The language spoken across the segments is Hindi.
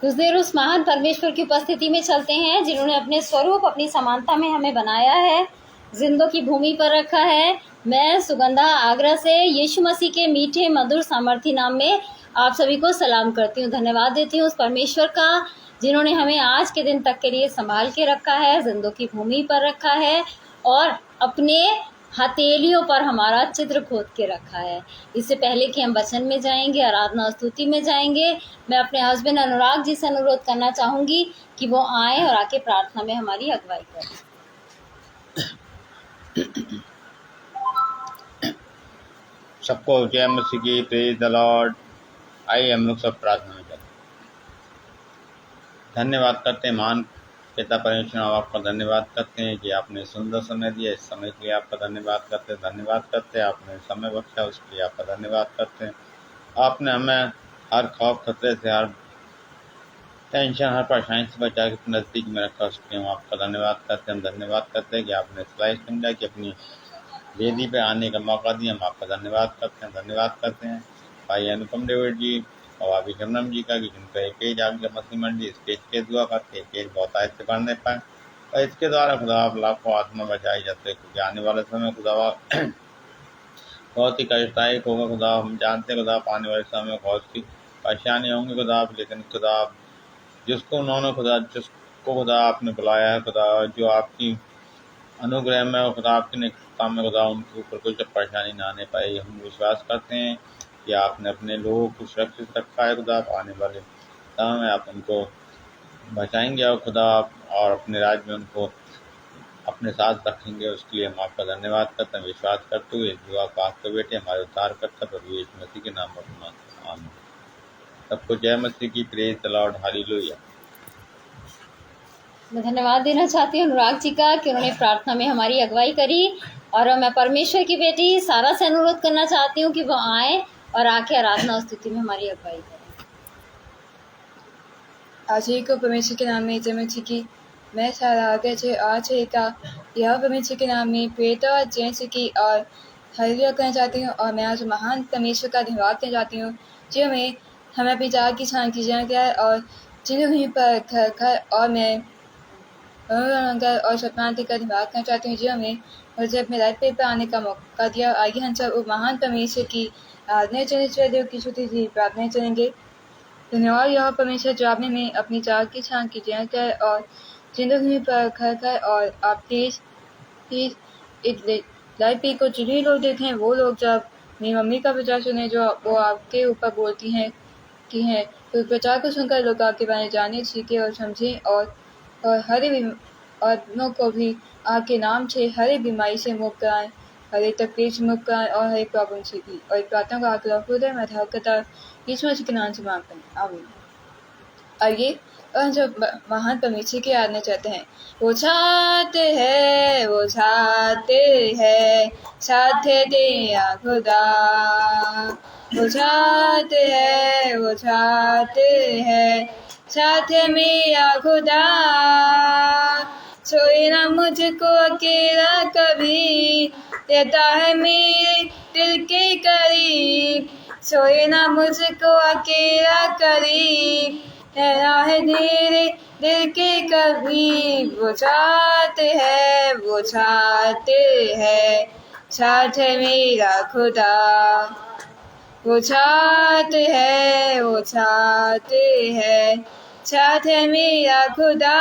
कुछ देर उस महान परमेश्वर की उपस्थिति में चलते हैं जिन्होंने अपने स्वरूप अपनी समानता में हमें बनाया है, जिंदों की भूमि पर रखा है। मैं सुगंधा आगरा से यीशु मसीह के मीठे मधुर सामर्थी नाम में आप सभी को सलाम करती हूँ। धन्यवाद देती हूँ उस परमेश्वर का जिन्होंने हमें आज के दिन तक के लिए संभाल के रखा है, जिंदों की भूमि पर रखा है और अपने हथेलियों पर हमारा चित्र खोद के रखा है। इससे पहले कि हम वचन में जाएंगे, आराधना स्तुति में जाएंगे, मैं अपने हस्बैंड अनुराग जी से अनुरोध करना चाहूंगी कि वो आए और आके प्रार्थना में हमारी अगुवाई करें। सबको जय मसीह की, प्रेज द लॉर्ड। आइए हम लोग सब प्रार्थना में चलते। धन्यवाद करते हैं महान पिता परमेश्वर, आपका धन्यवाद करते हैं कि आपने सुंदर समय दिया, इस समय के लिए आपका धन्यवाद करते हैं। धन्यवाद करते हैं आपने समय बख्शा, उसके लिए आपका धन्यवाद करते हैं। आपने हमें हर खौफ खतरे से, हर टेंशन, हर परेशानी से बचा के नज़दीक में रखा, उसके लिए हम आपका धन्यवाद करते हैं। हम धन्यवाद करते हैं कि आपने सिलाई समझा कि अपनी वेदी पे आने का मौका दिया, हम आपका धन्यवाद करते हैं। धन्यवाद करते हैं भाई अनुपम डेविड जी और भाभी जमनम जी का कि जिनका एक पेज आगे मसीह मंडी इस पेज के दुआ करते हैं, पेज बहुत आयत से बढ़ने पाए और इसके द्वारा खुदा आप लाखों आत्मा बचाई जाते हैं, क्योंकि आने वाले समय खुदा बहुत ही कष्टदायक होगा। खुदा हम जानते हैं खुदा आने वाले समय में बहुत सी परेशानी होंगी खुदा, लेकिन खुदा जिसको उन्होंने जिसको खुदा आपने बुलाया है खुदा, जो आपकी अनुग्रह में और खुदा आपकी निकटता में खुदा उनके ऊपर कोई जब परेशानी ना आने पाए। हम विश्वास करते हैं कि आपने अपने लोगों को सुरक्षित रखा है खुदा, आने वाले समय में आप उनको बचाएंगे और खुदा और अपने राज्य में उनको अपने साथ रखेंगे। उसके लिए हम आपका धन्यवाद करते हैं। विश्वास करते हुए दुआ को आपके बेटे हमारे उद्धार करता प्रभु यीशु मसीह के नाम में आमीन। सबको जय मसीह की, प्रेज द लॉर्ड, हालेलुया। मैं धन्यवाद देना चाहती हूँ अनुराग जी का कि उन्होंने प्रार्थना में हमारी अगुवाई करी, और मैं परमेश्वर की बेटी सारा से अनुरोध करना चाहती हूँ कि वो आए और आके आराधना स्तुति में हमारी अगुवाई करें। आज ही को परमेश्वर के नाम में जय की मैं सारा आगे से आज ही का यह परमेश्वर के नाम में प्रेता जय की और हालेलुया करना चाहती हूँ। और मैं आज महान परमेश्वर का धन्यवाद करना चाहती हूँ जो हमें अपनी जाग की छान की जाए गया और जिन्हें पर खर और मैं और सपनांति का धन्यवाद करना चाहती हूँ जो मुझे अपने लाइफ पे आने का मौका दिया। आइए हम सब महान परमेश्वर की आराधना चलेंगे, की छुट्टी की प्रार्थना चलेंगे। धन्यवाद यह परमेश्वर जो आपने में अपनी जाग की छान की जय कर और जिंदगी पर खर और आप प्लीज लाइफ पे को जिन्हें लोग देखें वो लोग जब मेरी मम्मी का प्रचार सुने जो वो आपके ऊपर बोलती हैं कि हैं तो प्रचार को सुनकर लोग आपके बारे में जाने, सीखे और समझें और हर औरतों को भी आपके नाम से हर बीमारी से मुक्त कराएं, हर तकलीफ से मुक्त कराएं और हर प्रॉब्लम से भी। और प्रार्थना को आगे हृदय में था यीशु मसीह के नाम से मांग करें, आमीन। आइए और जो महान परमेश्वर की आराधना चाहते हैं। वो चाहते हैं, वो चाहते हैं साथ दिया खुदा, वो चाहते हैं, वो चाहते हैं साथ मेरा खुदा। सोए ना मुझको अकेला कभी, देता है मेरे दिल के करीब। सोए ना मुझको अकेला करीब, रहना है मेरे दिल के करीब। वो चाहते हैं, वो चाहते हैं साथ मेरा खुदा, वो चाहते हैं, वो चाहते हैं साथ मेरा खुदा।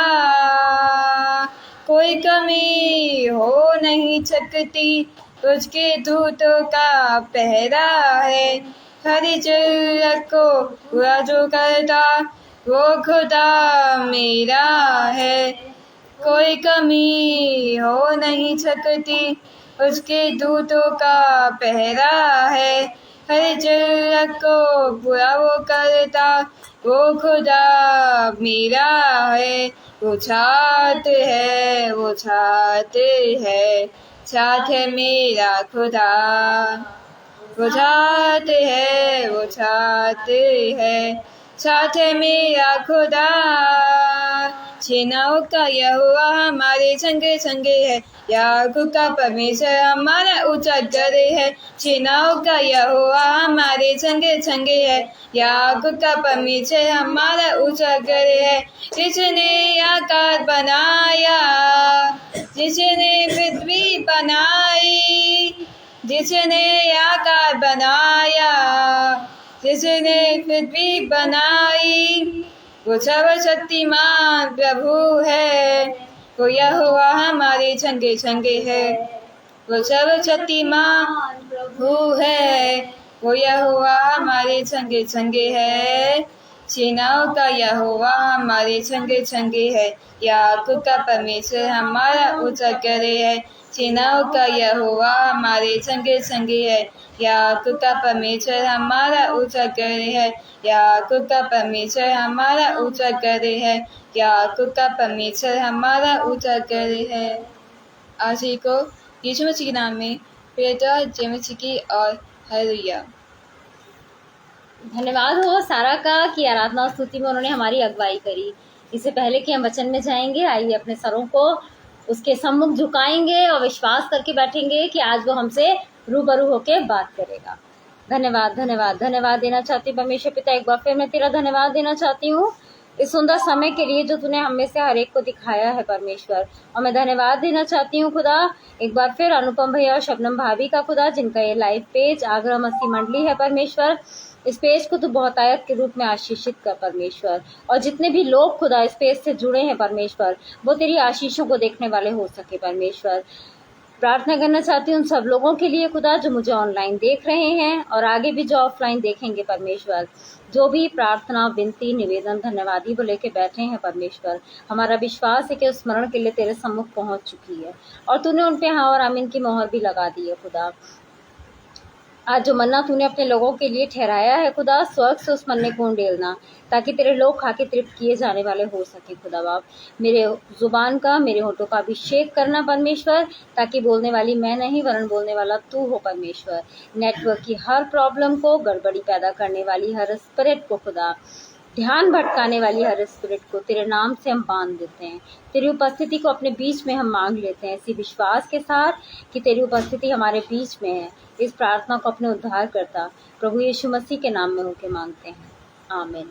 कोई कमी हो नहीं सकती, उसके दूतों का पहरा है। हर जरूरत को पूरा जो करता वो खुदा मेरा है। कोई कमी हो नहीं सकती, उसके दूतों का पहरा है। हर जरूरत को पूरा वो करता वो खुदा मेरा है। वो चाहते हैं, वो चाहते हैं साथ मेरा खुदा, वो चाहते हैं, वो चाहते हैं साथ मेरा खुदा। सेनाओं का यहोवा हमारे संगे संगे है, याकूब का परमेश्वर हमारा उजागर है। सेनाओं का यहोवा हमारे संगे संगे है, याकूब का परमेश्वर हमारा उजागर है। जिसने आकाश बनाया, जिसने पृथ्वी बनाई, जिसने आकाश बनाया, जिसने पृथ्वी बनाई, वो सर्वशक्तिमान प्रभु है। वो यहोवा हमारे संगे संगे है, वो सर्वशक्तिमान प्रभु है। वो यहोवा हमारे संगे संगे है, सेनाओं का यहोवा हमारे संगे संगे है, याकूब का परमेश्वर हमारा उजागर है। सेनाओं का यहोवा हमारे संगे संगे है, याकूब का परमेश्वर हमारा उजागर है। याकूब का परमेश्वर हमारा उजागर है, याकूब का परमेश्वर हमारा उजागर है। आज ही को यीशु मसीह के नाम में प्रियता जय मसीह की और हालेलुया। धन्यवाद हो सारा का कि आराधना और स्तुति में उन्होंने हमारी अगुवाई करी। इससे पहले कि हम वचन में जाएंगे, आइए अपने सरों को उसके सम्मुख झुकाएंगे और विश्वास करके बैठेंगे कि आज वो हमसे रूबरू होके बात करेगा। धन्यवाद धन्यवाद धन्यवाद देना चाहती हूँ परमेश्वर पिता, एक बार फिर मैं तेरा धन्यवाद देना चाहती हूँ इस सुंदर समय के लिए जो तूने हम में से हर एक को दिखाया है परमेश्वर। और मैं धन्यवाद देना चाहती हूँ खुदा एक बार फिर अनुपम भैया और शबनम भाभी का खुदा, जिनका ये लाइव पेज आगरा मसीह मंडली है परमेश्वर। इस पेज को तो बहुत आयत के रूप में आशीषित कर परमेश्वर, और जितने भी लोग खुदा इस पेज से जुड़े हैं परमेश्वर, वो तेरी आशीषों को देखने वाले हो सके परमेश्वर। प्रार्थना करना चाहती हूँ उन सब लोगों के लिए खुदा जो मुझे ऑनलाइन देख रहे हैं और आगे भी जो ऑफलाइन देखेंगे परमेश्वर। जो भी प्रार्थना विनती निवेदन धन्यवादी वो लेके बैठे हैं परमेश्वर, हमारा विश्वास है कि उस स्मरण के लिए तेरे सम्मुख पहुंच चुकी है और तूने उन पे हाँ और आमीन की मोहर भी लगा दी है खुदा। आज जो मन्ना तूने अपने लोगों के लिए ठहराया है खुदा, स्वर्ग से उस मन्ने को उंडेलना ताकि तेरे लोग खा के तृप्त किए जाने वाले हो सके खुदा बाप। मेरे जुबान का, मेरे होठों का अभिषेक करना परमेश्वर, ताकि बोलने वाली मैं नहीं वरन बोलने वाला तू हो परमेश्वर। नेटवर्क की हर प्रॉब्लम को, गड़बड़ी पैदा करने वाली हर स्पिरिट को खुदा, ध्यान भटकाने वाली हर स्पिरिट को तेरे नाम से हम बांध देते हैं। तेरी उपस्थिति को अपने बीच में हम मांग लेते हैं इसी विश्वास के साथ कि तेरी उपस्थिति हमारे बीच में है। इस प्रार्थना को अपने उद्धार करता प्रभु यीशु मसीह के नाम में होके मांगते हैं, आमीन।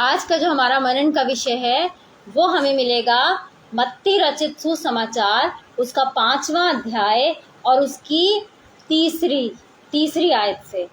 आज का जो हमारा मनन का विषय है वो हमें मिलेगा मत्ती रचित सुसमाचार उसका 5वां अध्याय और उसकी तीसरी आयत से।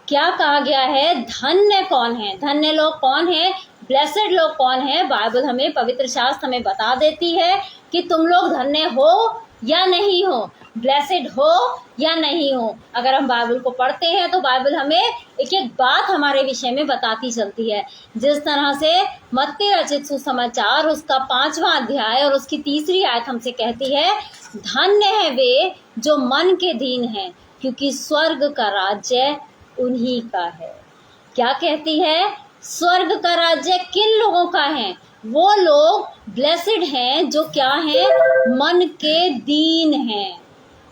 क्या कहा गया है? धन्य कौन है, धन्य लोग कौन है, ब्लेसेड लोग कौन है। बाइबल हमें, पवित्र शास्त्र हमें बता देती है कि तुम लोग धन्य हो या नहीं हो, ब्लेसेड हो या नहीं हो। अगर हम बाइबल को पढ़ते हैं तो बाइबल हमें एक एक बात हमारे विषय में बताती चलती है। जिस तरह से मत्ती रचित सुसमाचार उसका 5वां अध्याय और उसकी 3री आयत हमसे कहती है, धन्य है वे जो मन के दीन हैं, क्योंकि स्वर्ग का राज्य उन्हीं का है। क्या कहती है? स्वर्ग का राज्य किन लोगों का है? वो लोग ब्लेसिड हैं जो क्या हैं? मन के दीन हैं।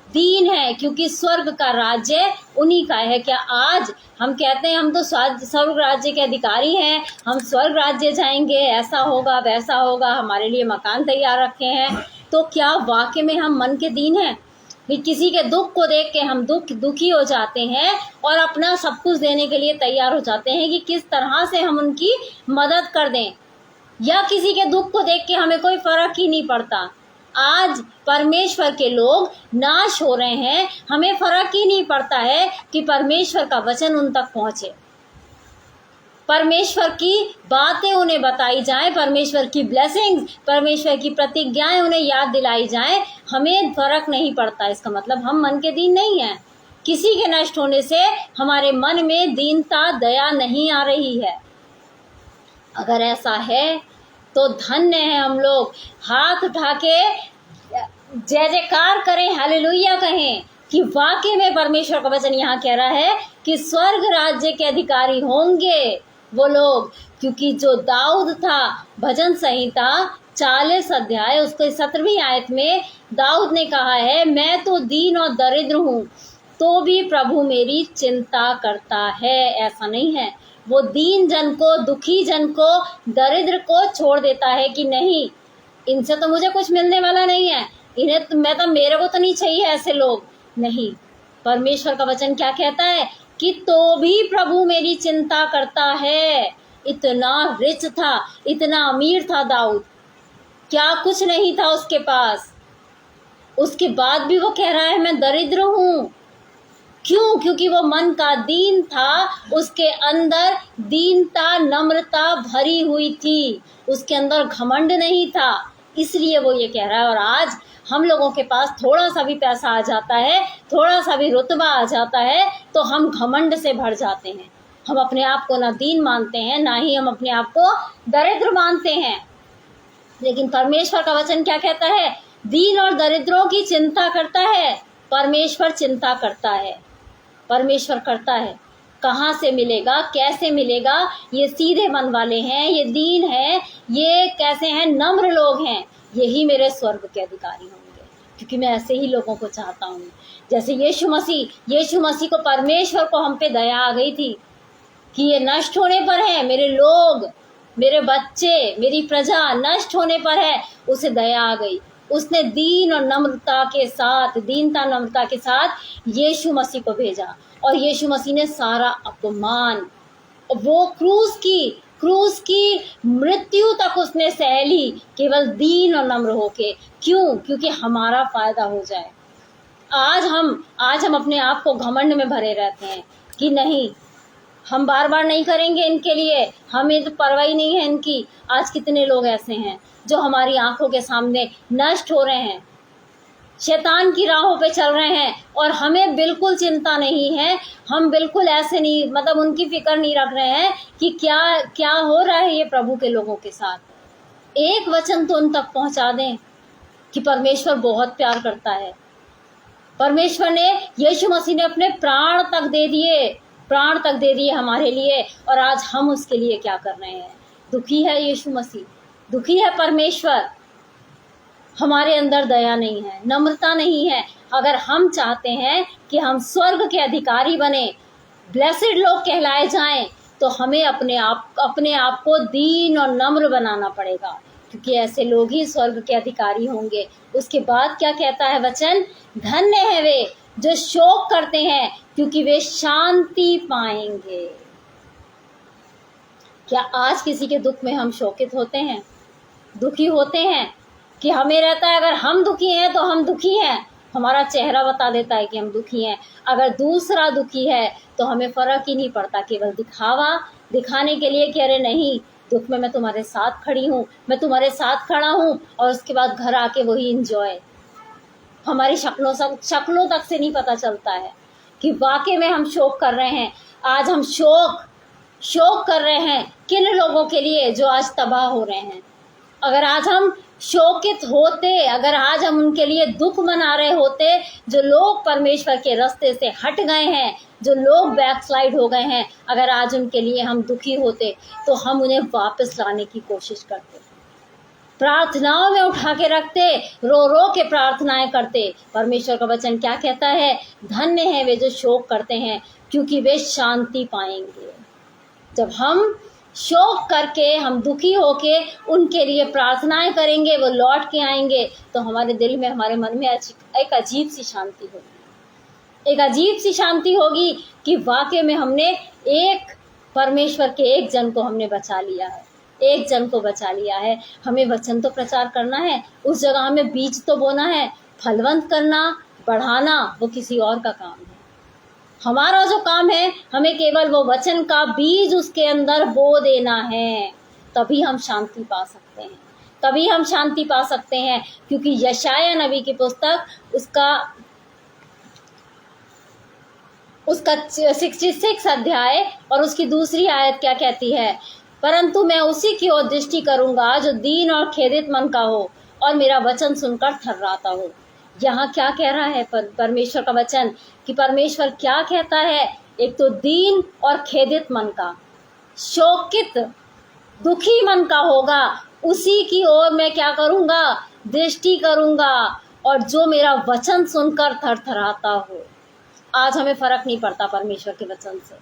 दीन है क्योंकि स्वर्ग का राज्य उन्हीं का है। क्या आज हम कहते हैं हम तो स्वर्ग राज्य के अधिकारी हैं, हम स्वर्ग राज्य जाएंगे, ऐसा होगा वैसा होगा, हमारे लिए मकान तैयार रखे हैं, तो क्या वाकई में हम मन के दीन हैं? किसी के दुख को देख के हम दुखी हो जाते हैं और अपना सब कुछ देने के लिए तैयार हो जाते हैं कि किस तरह से हम उनकी मदद कर दें, या किसी के दुख को देख के हमें कोई फर्क ही नहीं पड़ता। आज परमेश्वर के लोग नाश हो रहे हैं, हमें फर्क ही नहीं पड़ता है कि परमेश्वर का वचन उन तक पहुंचे, परमेश्वर की बातें उन्हें बताई जाएं, परमेश्वर की ब्लेसिंग्स, परमेश्वर की प्रतिज्ञाएं उन्हें याद दिलाई जाएं। हमें फर्क नहीं पड़ता। इसका मतलब हम मन के दीन नहीं हैं। किसी के नष्ट होने से हमारे मन में दीनता, दया नहीं आ रही है। अगर ऐसा है तो धन्य है हम लोग। हाथ उठा के जय जयकार करें, हालेलुया कहें कि वाकई में परमेश्वर का वचन यहाँ कह रहा है कि स्वर्ग राज्य के अधिकारी होंगे वो लोग। क्योंकि जो दाऊद था, भजन संहिता 40 अध्याय उसके 17वीं आयत में दाऊद ने कहा है, मैं तो दीन और दरिद्र हूँ तो भी प्रभु मेरी चिंता करता है। ऐसा नहीं है, वो दीन जन को, दुखी जन को, दरिद्र को छोड़ देता है कि नहीं, इनसे तो मुझे कुछ मिलने वाला नहीं है, इन्हें तो मेरे को तो नहीं चाहिए ऐसे लोग। नहीं, परमेश्वर का वचन क्या कहता है कि तो भी प्रभु मेरी चिंता करता है। इतना रिच था, इतना अमीर था दाऊद, क्या कुछ नहीं था उसके पास, उसके बाद भी वो कह रहा है मैं दरिद्र हूँ। क्यों? क्योंकि वो मन का दीन था, उसके अंदर दीनता, नम्रता भरी हुई थी, उसके अंदर घमंड नहीं था, इसलिए वो ये कह रहा है। और आज हम लोगों के पास थोड़ा सा भी पैसा आ जाता है, थोड़ा सा भी रुतबा आ जाता है, तो हम घमंड से भर जाते हैं। हम अपने आप को ना दीन मानते हैं, ना ही हम अपने आप को दरिद्र मानते हैं। लेकिन परमेश्वर का वचन क्या कहता है? दीन और दरिद्रों की चिंता करता है। परमेश्वर चिंता करता है, परमेश्वर करता है। कहाँ से मिलेगा, कैसे मिलेगा? ये सीधे मन वाले हैं, ये दीन है, ये कैसे हैं? नम्र लोग हैं, यही मेरे स्वर्ग के अधिकारी होंगे, क्योंकि मैं ऐसे ही लोगों को चाहता हूँ। जैसे यीशु मसीह को, परमेश्वर को हम पे दया आ गई थी कि ये नष्ट होने पर है, मेरे लोग, मेरे बच्चे, मेरी प्रजा नष्ट होने पर है, उसे दया आ गई। उसने दीनता नम्रता के साथ यीशु मसीह को भेजा, और यीशु मसीह ने सारा अपमान, वो क्रूस की मृत्यु तक उसने सह ली, केवल दीन और नम्र होके। क्यों? क्योंकि हमारा फायदा हो जाए। आज हम अपने आप को घमंड में भरे रहते हैं कि नहीं, हम बार बार नहीं करेंगे इनके लिए, हमें तो परवाह ही नहीं है इनकी। आज कितने लोग ऐसे हैं जो हमारी आंखों के सामने नष्ट हो रहे हैं, शैतान की राहों पे चल रहे हैं, और हमें बिल्कुल चिंता नहीं है। हम बिल्कुल ऐसे नहीं, मतलब उनकी फिक्र नहीं रख रहे हैं कि क्या क्या हो रहा है ये प्रभु के लोगों के साथ। एक वचन तो उन तक पहुंचा दें कि परमेश्वर बहुत प्यार करता है। परमेश्वर ने, यीशु मसीह ने अपने प्राण तक दे दिए हमारे लिए, और आज हम उसके लिए क्या कर रहे हैं? दुखी है यीशु मसीह, दुखी है परमेश्वर। हमारे अंदर दया नहीं है, नम्रता नहीं है। अगर हम चाहते हैं कि हम स्वर्ग के अधिकारी बने, ब्लेसिड लोग कहलाए जाएं, तो हमें अपने आप को दीन और नम्र बनाना पड़ेगा, क्योंकि ऐसे लोग ही स्वर्ग के अधिकारी होंगे। उसके बाद क्या कहता है वचन? धन्य है वे जो शोक करते हैं, क्योंकि वे शांति पाएंगे। क्या आज किसी के दुख में हम शोकित होते हैं, दुखी होते हैं? कि हमें रहता है अगर हम दुखी हैं तो हम दुखी हैं, हमारा चेहरा बता देता है कि हम दुखी हैं। अगर दूसरा दुखी है तो हमें फर्क ही नहीं पड़ता, केवल दिखाने के लिए कि अरे नहीं, दुख में मैं तुम्हारे साथ खड़ी हूँ, मैं तुम्हारे साथ खड़ा हूँ, और उसके बाद घर आके वही इंजॉय। हमारी शक्लों तक से नहीं पता चलता है कि वाकई में हम शोक कर रहे हैं। आज हम शोक कर रहे हैं किन लोगों के लिए जो आज तबाह हो रहे हैं। अगर आज हम शोकित होते, अगर आज हम उनके लिए दुख मना रहे होते, जो लोग परमेश्वर के रास्ते से हट गए हैं, जो लोग बैकस्लाइड हो गए हैं, अगर आज उनके लिए हम दुखी होते, तो हम उन्हें वापस लाने की कोशिश करते, प्रार्थनाओं में उठा के रखते, रो रो के प्रार्थनाएं करते। परमेश्वर का वचन क्या कहता है? धन्य है वे जो शोक करते हैं, क्योंकि वे शांति पाएंगे। जब हम शोक करके, हम दुखी होके उनके लिए प्रार्थनाएं करेंगे, वो लौट के आएंगे, तो हमारे दिल में, हमारे मन में एक अजीब सी शांति होगी, एक अजीब सी शांति होगी कि वाकई में हमने एक परमेश्वर के एक जन को हमने बचा लिया है, एक जन को बचा लिया है। हमें वचन तो प्रचार करना है, उस जगह हमें बीज तो बोना है, फलवंत करना, बढ़ाना वो किसी और का काम है। हमारा जो काम है, हमें केवल वो वचन का बीज उसके अंदर बो देना है, तभी हम शांति पा सकते हैं, तभी हम शांति पा सकते हैं। क्योंकि यशायाह नबी की पुस्तक, उसका 66 अध्याय और उसकी दूसरी आयत क्या कहती है? परंतु मैं उसी की ओर दृष्टि करूंगा जो दीन और खेदित मन का हो और मेरा वचन सुनकर थर्राता हो। यहाँ क्या कह रहा है परमेश्वर का वचन, कि परमेश्वर क्या कहता है? एक तो दीन और खेदित मन का, शोकित दुखी मन का होगा, उसी की ओर मैं क्या करूंगा? दृष्टि करूंगा, और जो मेरा वचन सुनकर थरथराता हो। आज हमें फर्क नहीं पड़ता परमेश्वर के वचन से,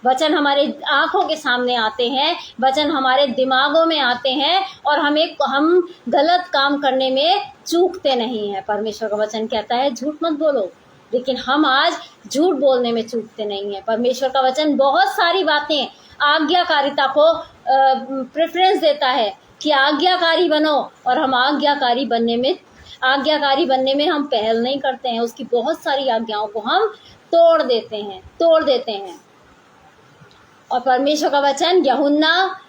वचन हमारे आंखों के सामने आते हैं, वचन हमारे दिमागों में आते हैं और हम गलत काम करने में चूकते नहीं हैं। परमेश्वर का वचन कहता है झूठ मत बोलो, लेकिन हम आज झूठ बोलने में चूकते नहीं हैं। परमेश्वर का वचन बहुत सारी बातें आज्ञाकारिता को प्रेफरेंस देता है कि आज्ञाकारी बनो, और हम आज्ञाकारी बनने में हम पहल नहीं करते हैं। उसकी बहुत सारी आज्ञाओं को हम तोड़ देते हैं। और परमेश्वर का वचन यूहन्ना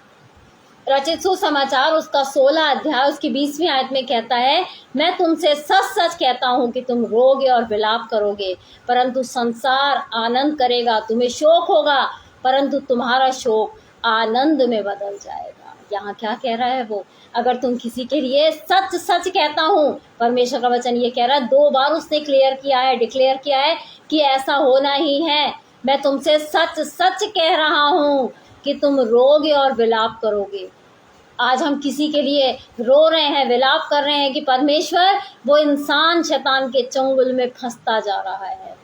रचित सुसमाचार उसका 16 अध्याय उसकी 20वीं आयत में कहता है, मैं तुमसे सच सच कहता हूँ कि तुम रोगे और विलाप करोगे, परंतु संसार आनंद करेगा। तुम्हें शोक होगा, परंतु तुम्हारा शोक आनंद में बदल जाएगा। यहाँ क्या कह रहा है वो, अगर तुम किसी के लिए सच सच कहता हूँ, परमेश्वर का वचन ये कह रहा है, 2 बार उसने डिक्लेयर किया है कि ऐसा होना ही है। मैं तुमसे सच सच कह रहा हूँ कि तुम रोगे और विलाप करोगे। आज हम किसी के लिए रो रहे हैं, विलाप कर रहे हैं कि परमेश्वर वो इंसान शैतान के चंगुल में फंसता जा रहा है,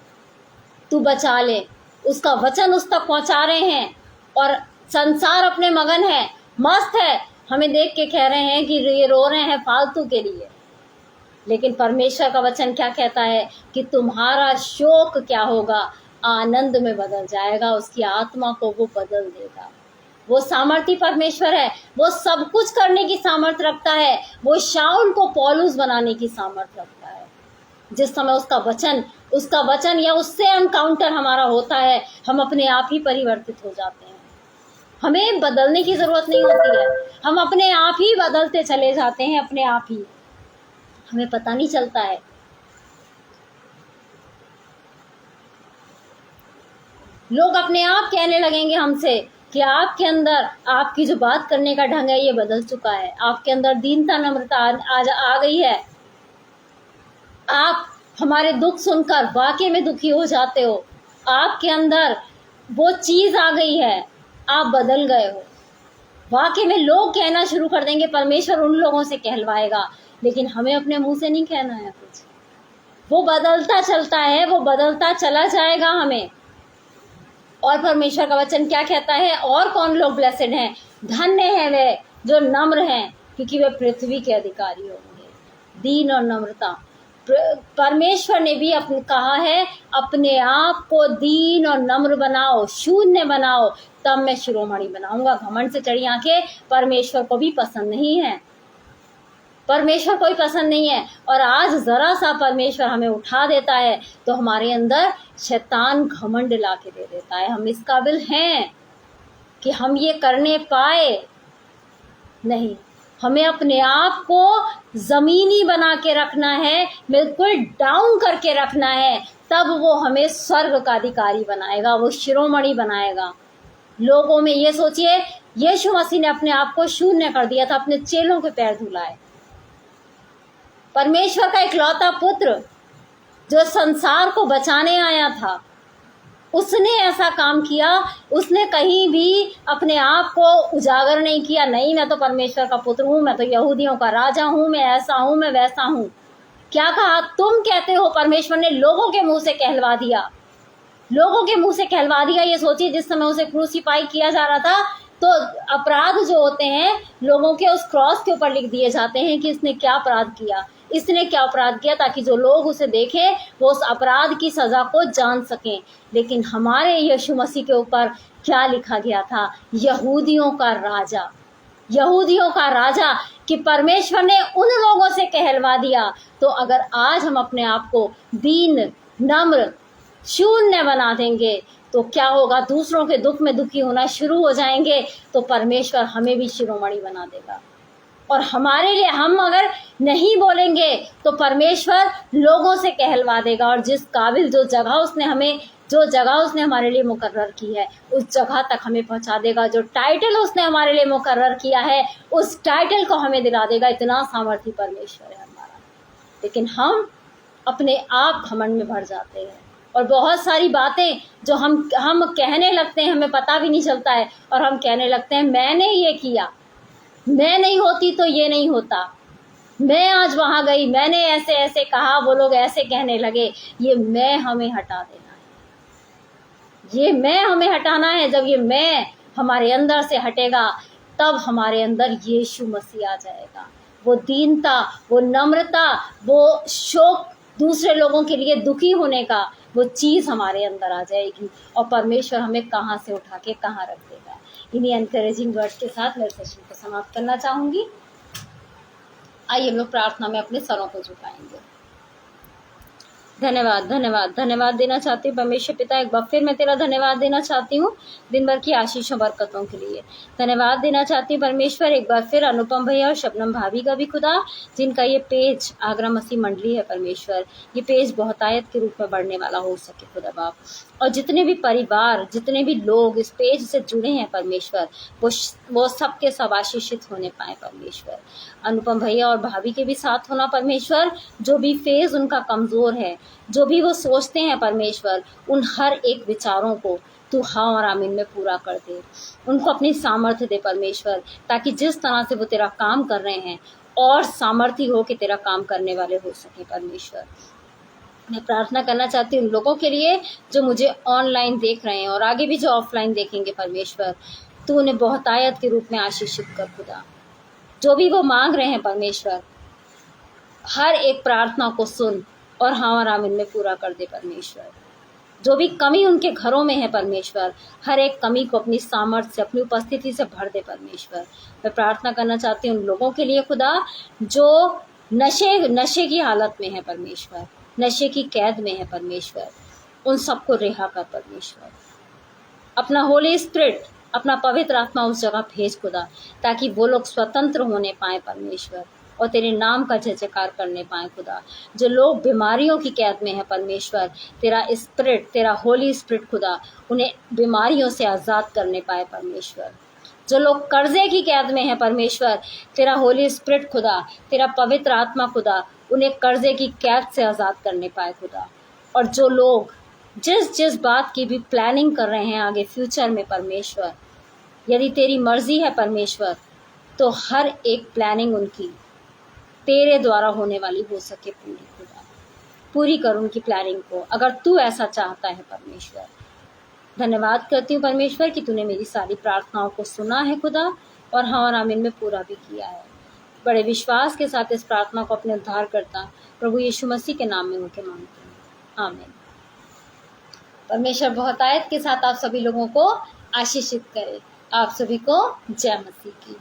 तू बचा ले। उसका वचन उस तक पहुंचा रहे हैं और संसार अपने मगन है, मस्त है, हमें देख के कह रहे हैं कि ये रो रहे हैं फालतू के लिए। लेकिन परमेश्वर का वचन क्या कहता है कि तुम्हारा शोक क्या होगा, आनंद में बदल जाएगा। उसकी आत्मा को वो बदल देगा। वो सामर्थी परमेश्वर है, वो सब कुछ करने की सामर्थ रखता है। वो शाऊल को पौलुस बनाने की सामर्थ रखता है। जिस समय उसका वचन या उससे एनकाउंटर हमारा होता है, हम अपने आप ही परिवर्तित हो जाते हैं। हमें बदलने की जरूरत नहीं होती है, हम अपने आप ही बदलते चले जाते हैं, अपने आप ही, हमें पता नहीं चलता है। लोग अपने आप कहने लगेंगे हमसे कि आपके अंदर, आपकी जो बात करने का ढंग है ये बदल चुका है, आपके अंदर दीनता नम्रता आ गई है, आप हमारे दुख सुनकर वाकई में दुखी हो जाते हो, आपके अंदर वो चीज आ गई है, आप बदल गए हो। वाकई में लोग कहना शुरू कर देंगे, परमेश्वर उन लोगों से कहलवाएगा, लेकिन हमें अपने मुंह से नहीं कहना है कुछ। वो बदलता चलता है, वो बदलता चला जाएगा हमें। और परमेश्वर का वचन क्या कहता है, और कौन लोग ब्लेसेड हैं, धन्य हैं वे जो नम्र हैं, क्योंकि वे पृथ्वी के अधिकारी होंगे। दीन और नम्रता, परमेश्वर ने भी कहा है, अपने आप को दीन और नम्र बनाओ, शून्य बनाओ, तब मैं शिरोमणि बनाऊंगा। घमंड से चढ़ी आंखें परमेश्वर को भी पसंद नहीं है, परमेश्वर कोई पसंद नहीं है। और आज जरा सा परमेश्वर हमें उठा देता है तो हमारे अंदर शैतान घमंड ला के दे देता है, हम इस काबिल हैं कि हम ये करने पाए नहीं। हमें अपने आप को जमीनी बना के रखना है, बिल्कुल डाउन करके रखना है, तब वो हमें स्वर्ग का अधिकारी बनाएगा, वो शिरोमणि बनाएगा। लोगों में ये सोचिए, यीशु मसीह ने अपने आप को शून्य कर दिया था, अपने चेलों के पैर धुलाए। परमेश्वर का इकलौता पुत्र जो संसार को बचाने आया था, उसने ऐसा काम किया। उसने कहीं भी अपने आप को उजागर नहीं किया, नहीं मैं तो परमेश्वर का पुत्र हूँ, मैं तो यहूदियों का राजा हूँ, मैं ऐसा हूँ, मैं वैसा हूँ। क्या कहा, तुम कहते हो। परमेश्वर ने लोगों के मुंह से कहलवा दिया, लोगों के मुंह से कहलवा दिया। ये सोचिए, जिस समय उसे क्रूसीफाई किया जा रहा था तो अपराध जो होते हैं लोगों के उस क्रॉस के ऊपर लिख दिए जाते हैं कि इसने क्या अपराध किया, इसने क्या अपराध किया, ताकि जो लोग उसे देखें वो उस अपराध की सजा को जान सकें। लेकिन हमारे यीशु मसीह के ऊपर क्या लिखा गया था, यहूदियों का राजा, यहूदियों का राजा, कि परमेश्वर ने उन लोगों से कहलवा दिया। तो अगर आज हम अपने आप को दीन नम्र शून्य बना देंगे तो क्या होगा, दूसरों के दुख में दुखी होना शुरू हो जाएंगे, तो परमेश्वर हमें भी शिरोमणि बना देगा। और हमारे लिए, हम अगर नहीं बोलेंगे तो परमेश्वर लोगों से कहलवा देगा। और जिस काबिल जो जगह उसने हमारे लिए मुकर्रर की है, उस जगह तक हमें पहुंचा देगा। जो टाइटल उसने हमारे लिए मुकर्रर किया है, उस टाइटल को हमें दिला देगा। इतना सामर्थी परमेश्वर है हमारा। लेकिन हम अपने आप घमंड में भर जाते हैं और बहुत सारी बातें जो हम कहने लगते हैं, हमें पता भी नहीं चलता है, और हम कहने लगते हैं मैंने ये किया, मैं नहीं होती तो ये नहीं होता, मैं आज वहां गई, मैंने ऐसे ऐसे कहा, वो लोग ऐसे कहने लगे। ये मैं हमें हटा देना है। ये मैं हमें हटाना है। जब ये मैं हमारे अंदर से हटेगा तब हमारे अंदर यीशु मसीह आ जाएगा। वो दीनता, वो नम्रता, वो शोक, दूसरे लोगों के लिए दुखी होने का वो चीज़ हमारे अंदर आ जाएगी और परमेश्वर हमें कहाँ से उठा के कहाँ रख देगा। इन्हीं एनकरेजिंग वर्ड्स के साथ मेरे सेशन को समाप्त करना चाहूँगी। आइए हम लोग प्रार्थना में अपने सरों को झुकाएंगे। धन्यवाद धन्यवाद धन्यवाद देना चाहती हूँ परमेश्वर पिता, एक बार फिर मैं तेरा धन्यवाद देना चाहती हूँ दिन भर की आशीषों बरकतों के लिए। धन्यवाद देना चाहती हूँ परमेश्वर एक बार फिर अनुपम भैया और शबनम भाभी का भी खुदा, जिनका ये पेज आगरा मसीह मंडली है परमेश्वर, ये पेज बहुतायत के रूप में बढ़ने वाला हो सके खुदा बाप। और जितने भी परिवार, जितने भी लोग इस पेज से जुड़े हैं परमेश्वर, वो सब के सब आशीषित होने पाए परमेश्वर। अनुपम भैया और भाभी के भी साथ होना परमेश्वर, जो भी फेज उनका कमज़ोर है, जो भी वो सोचते हैं परमेश्वर, उन हर एक विचारों को तू हाँ और आमीन में पूरा कर दे। उनको अपनी सामर्थ्य दे परमेश्वर, ताकि जिस तरह से वो तेरा काम कर रहे हैं और सामर्थ्य हो के तेरा काम करने वाले हो सके परमेश्वर। मैं प्रार्थना करना चाहती हूँ उन लोगों के लिए जो मुझे ऑनलाइन देख रहे हैं और आगे भी जो ऑफलाइन देखेंगे परमेश्वर, तू उन्हें बहुतायत के रूप में आशीषित कर खुदा। जो भी वो मांग रहे हैं परमेश्वर, हर एक प्रार्थना को सुन और हाँ और आमीन में पूरा कर दे परमेश्वर। जो भी कमी उनके घरों में है परमेश्वर, हर एक कमी को अपनी सामर्थ्य से, अपनी उपस्थिति से भर दे परमेश्वर। मैं प्रार्थना करना चाहती हूँ उन लोगों के लिए खुदा जो नशे की हालत में है परमेश्वर, नशे की कैद में है परमेश्वर, उन सबको रिहा कर परमेश्वर। अपना होली स्पिरिट, अपना पवित्र आत्मा उस जगह भेज खुदा, ताकि वो लोग स्वतंत्र होने पाए परमेश्वर और तेरे नाम का जय जयकार करने पाए खुदा। जो लोग बीमारियों की कैद में है परमेश्वर, तेरा स्पिरिट, तेरा होली स्पिरिट खुदा उन्हें बीमारियों से आज़ाद करने पाए परमेश्वर। जो लोग कर्जे की कैद में है परमेश्वर, तेरा होली स्पिरिट खुदा, तेरा पवित्र आत्मा खुदा उन्हें कर्जे की कैद से आज़ाद करने पाए खुदा। और जो लोग जिस बात की भी प्लानिंग कर रहे हैं आगे फ्यूचर में परमेश्वर, यदि तेरी मर्जी है परमेश्वर, तो हर एक प्लानिंग उनकी तेरे द्वारा होने वाली हो सके पूरी खुदा। पूरी कर उनकी प्लानिंग को, अगर तू ऐसा चाहता है परमेश्वर। धन्यवाद करती हूँ परमेश्वर कि तूने मेरी सारी प्रार्थनाओं को सुना है खुदा और हाँ और आमीन में पूरा भी किया है। बड़े विश्वास के साथ इस प्रार्थना को अपने उद्धार करता प्रभु यीशु मसीह के नाम में उनके मांगते हैं, आमीन। परमेश्वर बहुतायत के साथ आप सभी लोगों को आशीषित करे। आप सभी को जय मसीह की।